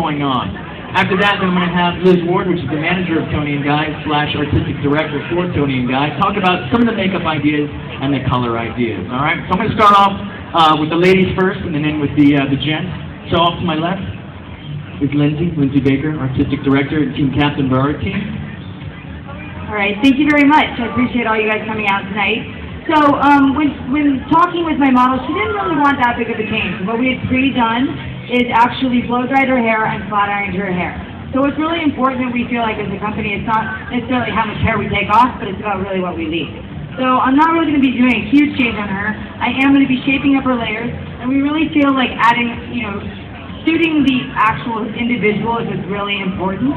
going on. After that, then I'm going to have Liz Ward, which is the manager of Tony & Guy / artistic director for Tony & Guy, talk about some of the makeup ideas and the color ideas. All right, so I'm going to start off with the ladies first, and then end with the gents. So off to my left is Lindsay Baker, artistic director and team captain for our team. All right, thank you very much. I appreciate all you guys coming out tonight. So when talking with my model, she didn't really want that big of a change. What we had pre-done is actually blow-dried her hair and flat-ironed her hair. So it's really important that we feel like as a company, it's not necessarily how much hair we take off, but it's about really what we leave. So I'm not really going to be doing a huge change on her. I am going to be shaping up her layers, and we really feel like adding, suiting the actual individual is really important.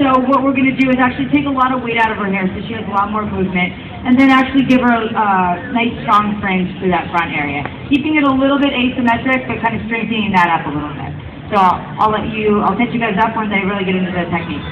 So what we're going to do is actually take a lot of weight out of her hair so she has a lot more movement, and then actually give her a nice strong fringe through that front area. Keeping it a little bit asymmetric, but kind of strengthening that up a little bit. So I'll set you guys up once I really get into the technique.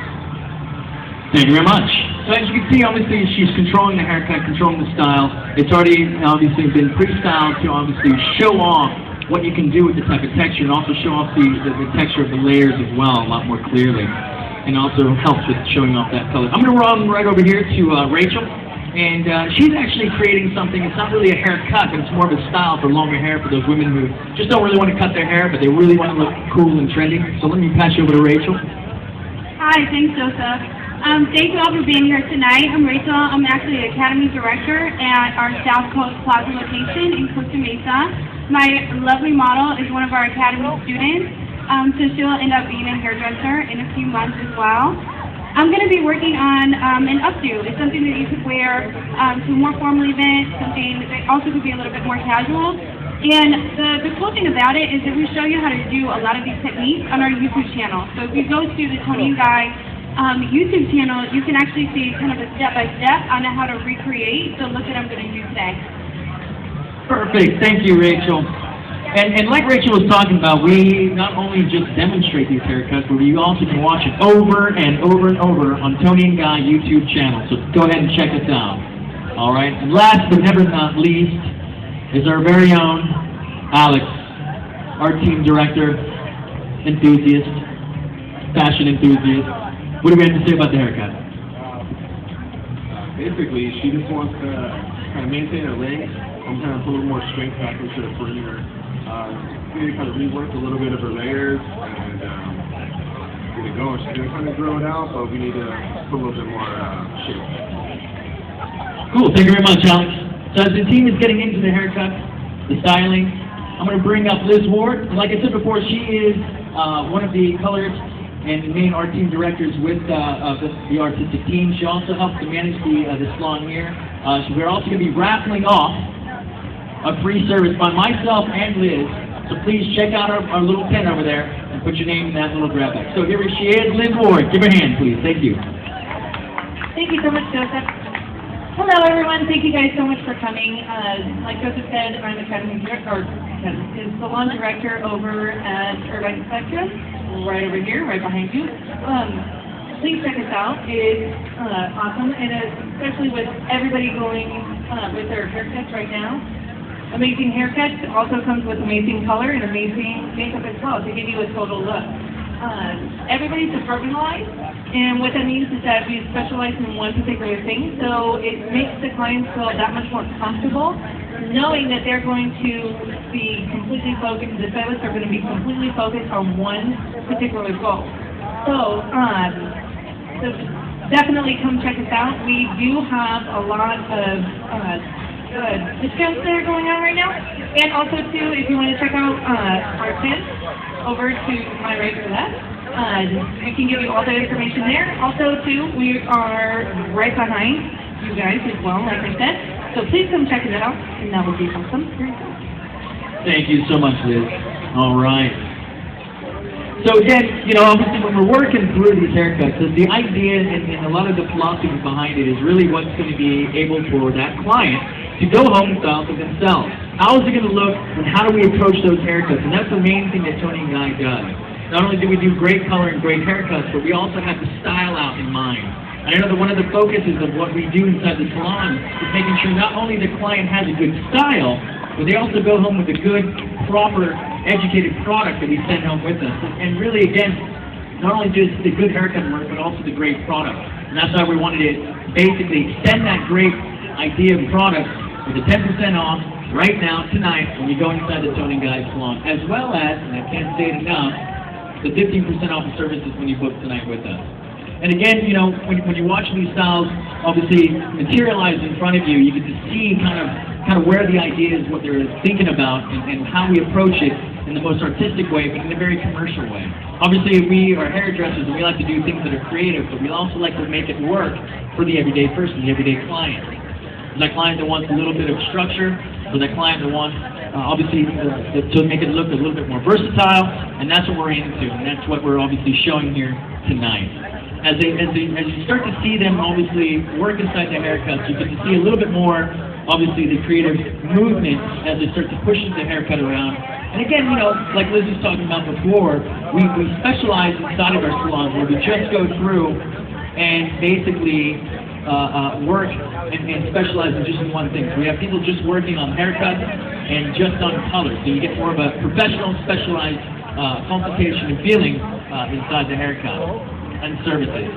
Thank you very much. So as you can see, obviously she's controlling the haircut, controlling the style. It's already obviously been pre-styled to obviously show off what you can do with the type of texture, and also show off the texture of the layers as well a lot more clearly, and also helps with showing off that color. I'm going to run right over here to Rachel, and she's actually creating something. It's not really a haircut, but it's more of a style for longer hair for those women who just don't really want to cut their hair, but they really want to look cool and trendy. So let me pass you over to Rachel. Hi, thanks, Joseph. Thank you all for being here tonight. I'm Rachel. I'm actually the Academy Director at our South Coast Plaza location in Costa Mesa. My lovely model is one of our Academy students, so she'll end up being a hairdresser in a few months as well. I'm going to be working on an updo. It's something that you could wear to a more formal event, something that also could be a little bit more casual. And the cool thing about it is that we show you how to do a lot of these techniques on our YouTube channel. So if you go to the Tony & Guy YouTube channel, you can actually see kind of a step-by-step on how to recreate the look that I'm going to do today. Perfect. Thank you, Rachel. And like Rachel was talking about, we not only just demonstrate these haircuts, but we also can watch it over and over and over on Tony & Guy YouTube channel. So go ahead and check us out. All right. And last but never not least is our very own Alex, our team director, enthusiast, fashion enthusiast. What do we have to say about the haircut? Basically, she just wants to kind of maintain her length. I'm kind of put a little more strength back into the perimeter. Maybe kind of rework a little bit of her layers and get it going. She's going to kind of grow it out, but we need to put a little bit more shape. Cool. Thank you very much, Alex. So as the team is getting into the haircut, the styling, I'm going to bring up Liz Ward. And like I said before, she is one of the colors and main art team directors with the artistic team. She also helps to manage the salon here. So we're also going to be raffling off a free service by myself and Liz. So please check out our little tent over there and put your name in that little grab bag. So here she is, Liz Ward. Give her a hand, please. Thank you. Thank you so much, Joseph. Hello, everyone. Thank you guys so much for coming. Like Joseph said, I'm Academy Director, is salon director over at Irvine Spectrum, right over here, right behind you. Please check us out. It's awesome, and especially with everybody going with their haircuts right now. Amazing haircuts also comes with amazing color and amazing makeup as well to give you a total look. Everybody's departmentalized, and what that means is that we specialize in one particular thing, so it makes the clients feel that much more comfortable knowing that they're going to be completely focused, the stylists are going to be completely focused on one particular goal. So definitely come check us out. We do have a lot of discounts that are going on right now, and also too, if you want to check out our tent over to my right or left, we can give you all the information there. Also too, we are right behind you guys as well, like I said, so please come check it out, and that would be awesome. Thank you so much, Liz. All right. So again, obviously when we're working through these haircuts, the idea and a lot of the philosophy behind it is really what's going to be able for that client to go home and style for themselves. How is it going to look, and how do we approach those haircuts? And that's the main thing that Tony & Guy does. Not only do we do great color and great haircuts, but we also have the style out in mind. And I know that one of the focuses of what we do inside the salon is making sure not only the client has a good style, but they also go home with a good, proper, educated product that we send home with us. And really, again, not only just the good haircut work, but also the great product. And that's why we wanted to basically extend that great idea of product with a 10% off right now, tonight, when you go inside the Tony Guy salon, as well as, and I can't say it enough, the 15% off of services when you book tonight with us. And again, you know, when you're watching these styles obviously materialize in front of you, you get to see kind of where the idea is, what they're thinking about, and how we approach it in the most artistic way, but in a very commercial way. Obviously, we are hairdressers, and we like to do things that are creative, but we also like to make it work for the everyday person, the everyday client. That client that wants a little bit of structure, or that client that wants, obviously, to make it look a little bit more versatile, and that's what we're into, and that's what we're obviously showing here tonight. As you start to see them obviously work inside the haircuts, you get to see a little bit more, obviously, the creative movement as they start to push the haircut around. And again, you know, like Liz was talking about before, we specialize inside of our salons where we just go through and basically work and specialize in just in one thing. So we have people just working on haircuts and just on color. So you get more of a professional, specialized consultation and feeling inside the haircut and services.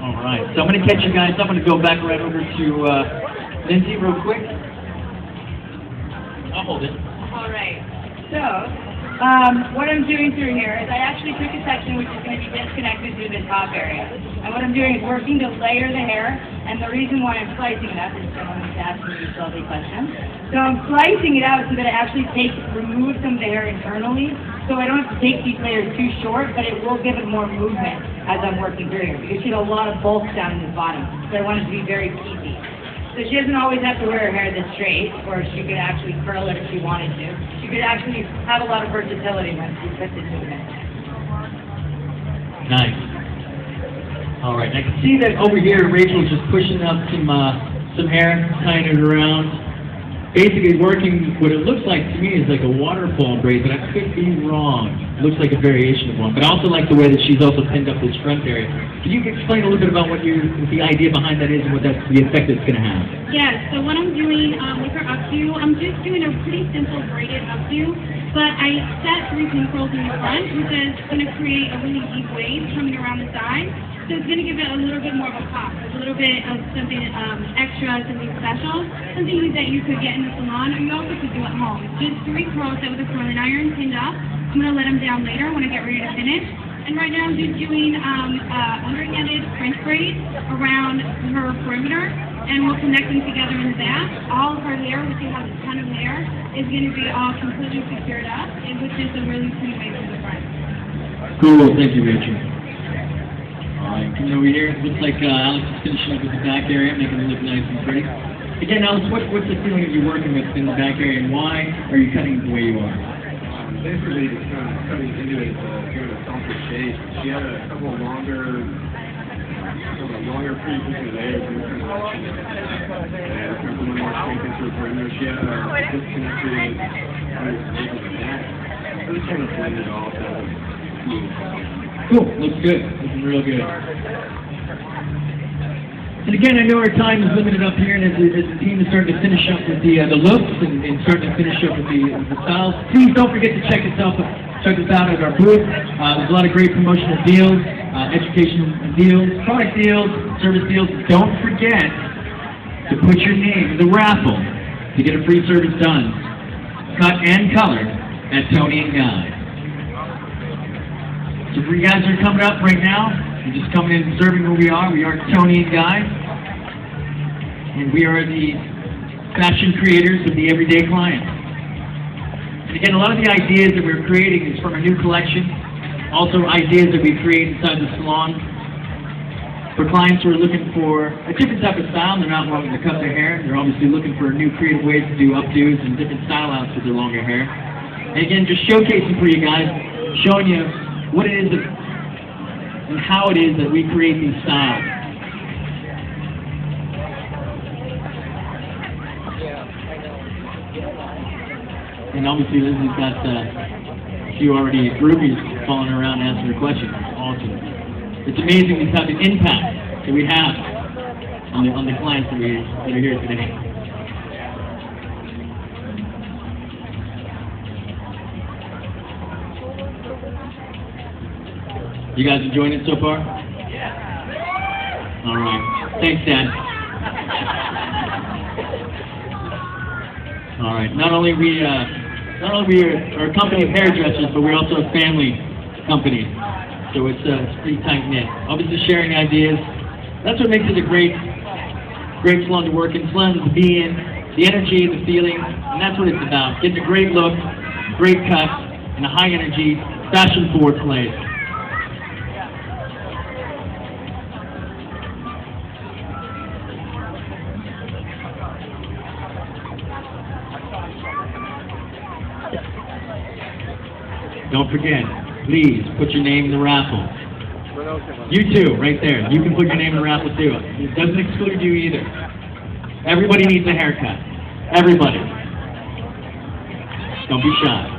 All right. So I'm going to catch you guys. I'm going to go back right over to Lindsay real quick. I'll hold it. All right. So, what I'm doing through here is I actually took a section which is going to be disconnected through the top area. And what I'm doing is working to layer the hair, and the reason why I'm slicing it up is someone's asking me these lovely questions. So I'm slicing it out so that it actually removes some of the hair internally, so I don't have to take these layers too short, but it will give it more movement as I'm working through here. Because she had a lot of bulk down in the bottom, so I want it to be very peepy. So she doesn't always have to wear her hair this straight, or she could actually curl it if she wanted to. She could actually have a lot of versatility when she puts it into it. Nice. All right. I can see that over here, Rachel's just pushing up some hair, tying it around. Basically working what it looks like to me is like a waterfall braid, but I could be wrong. It looks like a variation of one. But I also like the way that she's also pinned up this front area. Can you explain a little bit about what the idea behind that is and what the effect it's going to have? Yes, so what I'm doing with her updo, I'm just doing a pretty simple braided updo, but I set 3 pin curls in the front, which is going to create a really deep wave coming around the side. So it's going to give it a little bit more of a pop, a little bit of something extra, something special, something that you could get in the salon, or you also could do at home. It's just 3 curls that with a curling iron pinned up. I'm going to let them down later when I get ready to finish. And right now I'm just doing underhanded French braid around her perimeter, and we'll connect them together in the back. All of her hair, which has a ton of hair, is going to be all completely secured up, which is a really pretty way from the front. Cool. Thank you, Rachel. Alright, coming over here, it looks like Alex is finishing up with the back area, making it look nice and pretty. Again, Alex, what's the feeling that you're working with in the back area, and why are you cutting the way you are? Basically, just kind of cutting into it, giving it a softer shape. She had a couple of longer pretty pieces of layers in this section. And it's going to put more strength into her perimeter. She had a disconnected underneath of the neck. So just kind of blend it all together. Cool. Looks good. Looking real good. And again, I know our time is limited up here, and as the team is starting to finish up with the looks and starting to finish up with the styles, please don't forget to check us out at our booth. There's a lot of great promotional deals, educational deals, product deals, service deals. Don't forget to put your name in the raffle to get a free service done, cut and color at Tony and Guy. So for you guys that are coming up right now, you're just coming in and observing who we are. We are Tony and Guy, and we are the fashion creators of the everyday client. And again, a lot of the ideas that we're creating is from a new collection, also ideas that we create inside the salon for clients who are looking for a different type of style. They're not wanting to cut their hair. They're obviously looking for new creative ways to do updos and different style outs with their longer hair. And again, just showcasing for you guys, showing you what it is and how it is that we create these styles. And obviously Lizzie's got a few already groupies following around answering her questions. It's awesome. It's amazing the type of impact that we have on the clients that are here today. You guys enjoying it so far? All right. Thanks, Dad. All right. Not only we are a company of hairdressers, but we're also a family company. So it's pretty tight knit. Obviously, sharing ideas. That's what makes it a great salon to work in, salon to be in. The energy, the feeling, and that's what it's about. Getting a great look, great cut, and a high energy, fashion-forward place. Don't forget, please put your name in the raffle. You too, right there. You can put your name in the raffle too. It doesn't exclude you either. Everybody needs a haircut. Everybody. Don't be shy.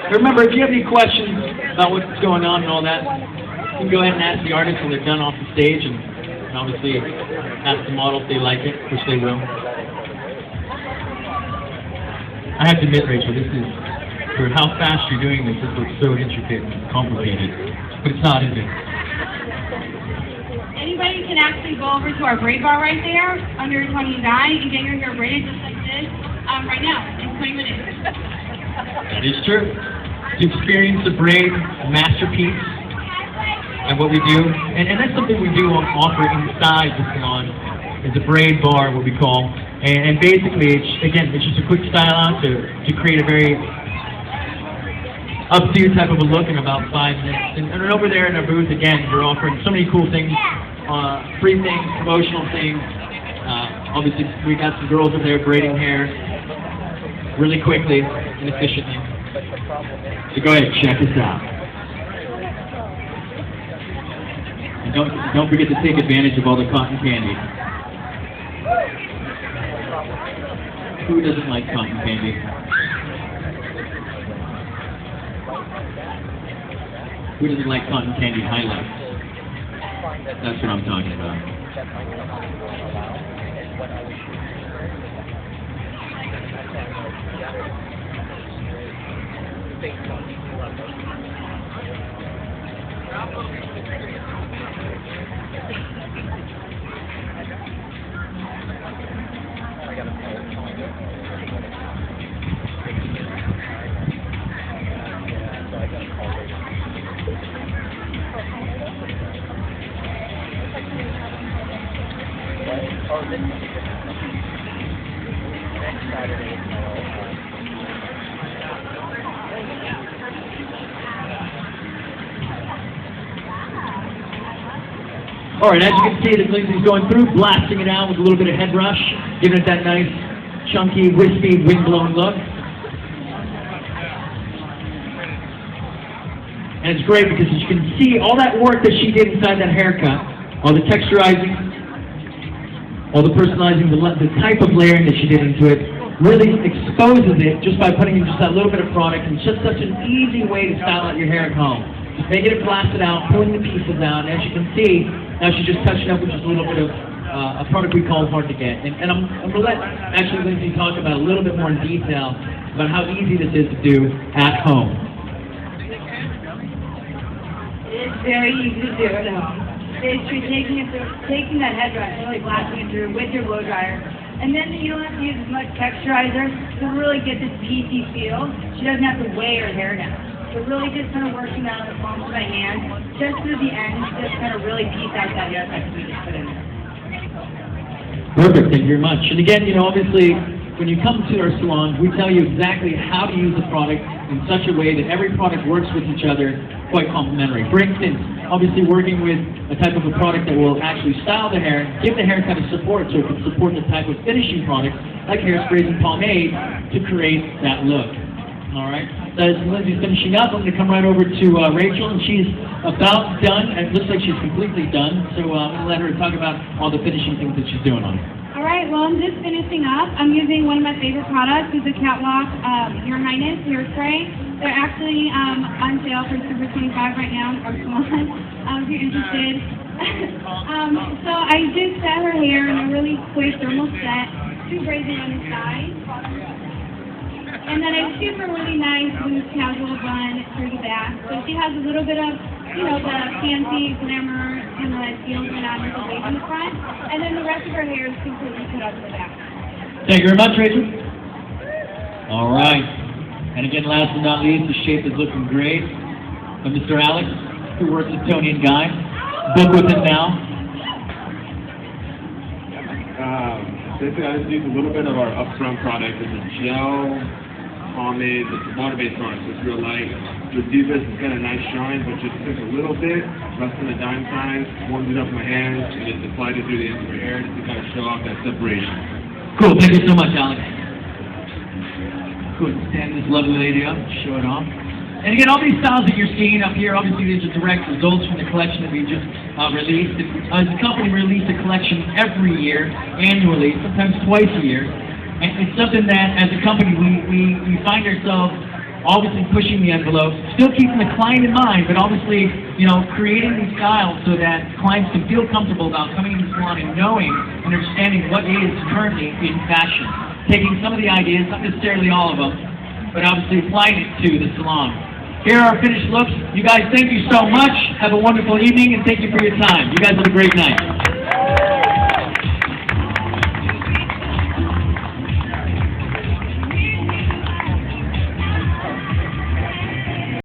Remember, if you have any questions about what's going on and all that, you can go ahead and ask the artists when they're done off the stage, and obviously ask the model if they like it, which they will. I have to admit, Rachel, this is, for how fast you're doing this, this looks so intricate and complicated. But it's not, is it? Anybody can actually go over to our braid bar right there, under 29, and get your hair braided just like this, right now, in 20 minutes. That is true. To experience the braid masterpiece and what we do, and that's something we do offer inside the salon, is a braid bar, what we call, and basically, it's just a quick style out to create a very up-to type of a look in about 5 minutes. And over there in our booth, again, we're offering so many cool things, free things, promotional things. Obviously, we got some girls over there braiding hair really quickly and efficiently. So go ahead, check this out. And don't forget to take advantage of all the cotton candy. Who doesn't like cotton candy? Who doesn't like cotton candy highlights? That's what I'm talking about. All right, as you can see, the Lindsay's going through, blasting it out with a little bit of head rush, giving it that nice, chunky, wispy, wind-blown look. And it's great because as you can see, all that work that she did inside that haircut, all the texturizing, all the personalizing, the type of layering that she did into it, really exposes it just by putting in just that little bit of product. And it's just such an easy way to style out your hair at home. Just making it blasted out, pulling the pieces out, and as you can see, now she's just touching up with just a little bit of a product we call hard to get. And I'm going to let actually Lindsay talk about a little bit more in detail about how easy this is to do at home. It's very easy to do at home. Basically taking that head brush, really blasting it through with your blow dryer. And then you don't have to use as much texturizer to really get this piecey feel. She doesn't have to weigh her hair down. So really just kind of working out the palm of my hand, just through the end, just kind of really piece out that haircut we just put in there. Perfect, thank you very much. And again, obviously, when you come to our salon, we tell you exactly how to use the product in such a way that every product works with each other quite complementary. For instance, obviously working with a type of a product that will actually style the hair, give the haircut a support so it can support the type of finishing product like hairsprays and pomade to create that look. All right? as Lindsay's finishing up, I'm going to come right over to Rachel, and she's about done. It looks like she's completely done, so I'm going to let her talk about all the finishing things that she's doing on it. All right, well, I'm just finishing up. I'm using one of my favorite products. It's a Catwalk Your Highness hairspray. They're actually on sale for Super 25 right now in our salon, if you're interested. So I just set her hair in a really quick thermal set, 2 braiding on the side. And then I shoot her really nice, loose, casual bun through the back. So she has a little bit of, you know, the fancy glamour kind of feel going on with the wave in the front. And then the rest of her hair is completely cut out to the back. Thank you very much, Rachel. All right. And again, last but not least, the shape is looking great. But Mr. Alex, who works with Tony and Guy, book with him now. Basically, I just use a little bit of our upfront product. It's a gel pomade. It's water-based on it, so it's real light. The Divas has got a nice shine, but just took a little bit, less than a dime size, warmed it up in my hands, and just applied it through the end of my hair just to kind of show off that separation. Cool. Thank you so much, Alex. Cool. Stand this lovely lady up, show it off. And again, all these styles that you're seeing up here, obviously these are direct results from the collection that we just released. As a company, we release a collection every year, annually, sometimes twice a year. And it's something that, as a company, we find ourselves obviously pushing the envelope, still keeping the client in mind, but obviously, you know, creating these styles so that clients can feel comfortable about coming into the salon and knowing and understanding what is currently in fashion. Taking some of the ideas, not necessarily all of them, but obviously applying it to the salon. Here are our finished looks. You guys, thank you so much. Have a wonderful evening, and thank you for your time. You guys have a great night.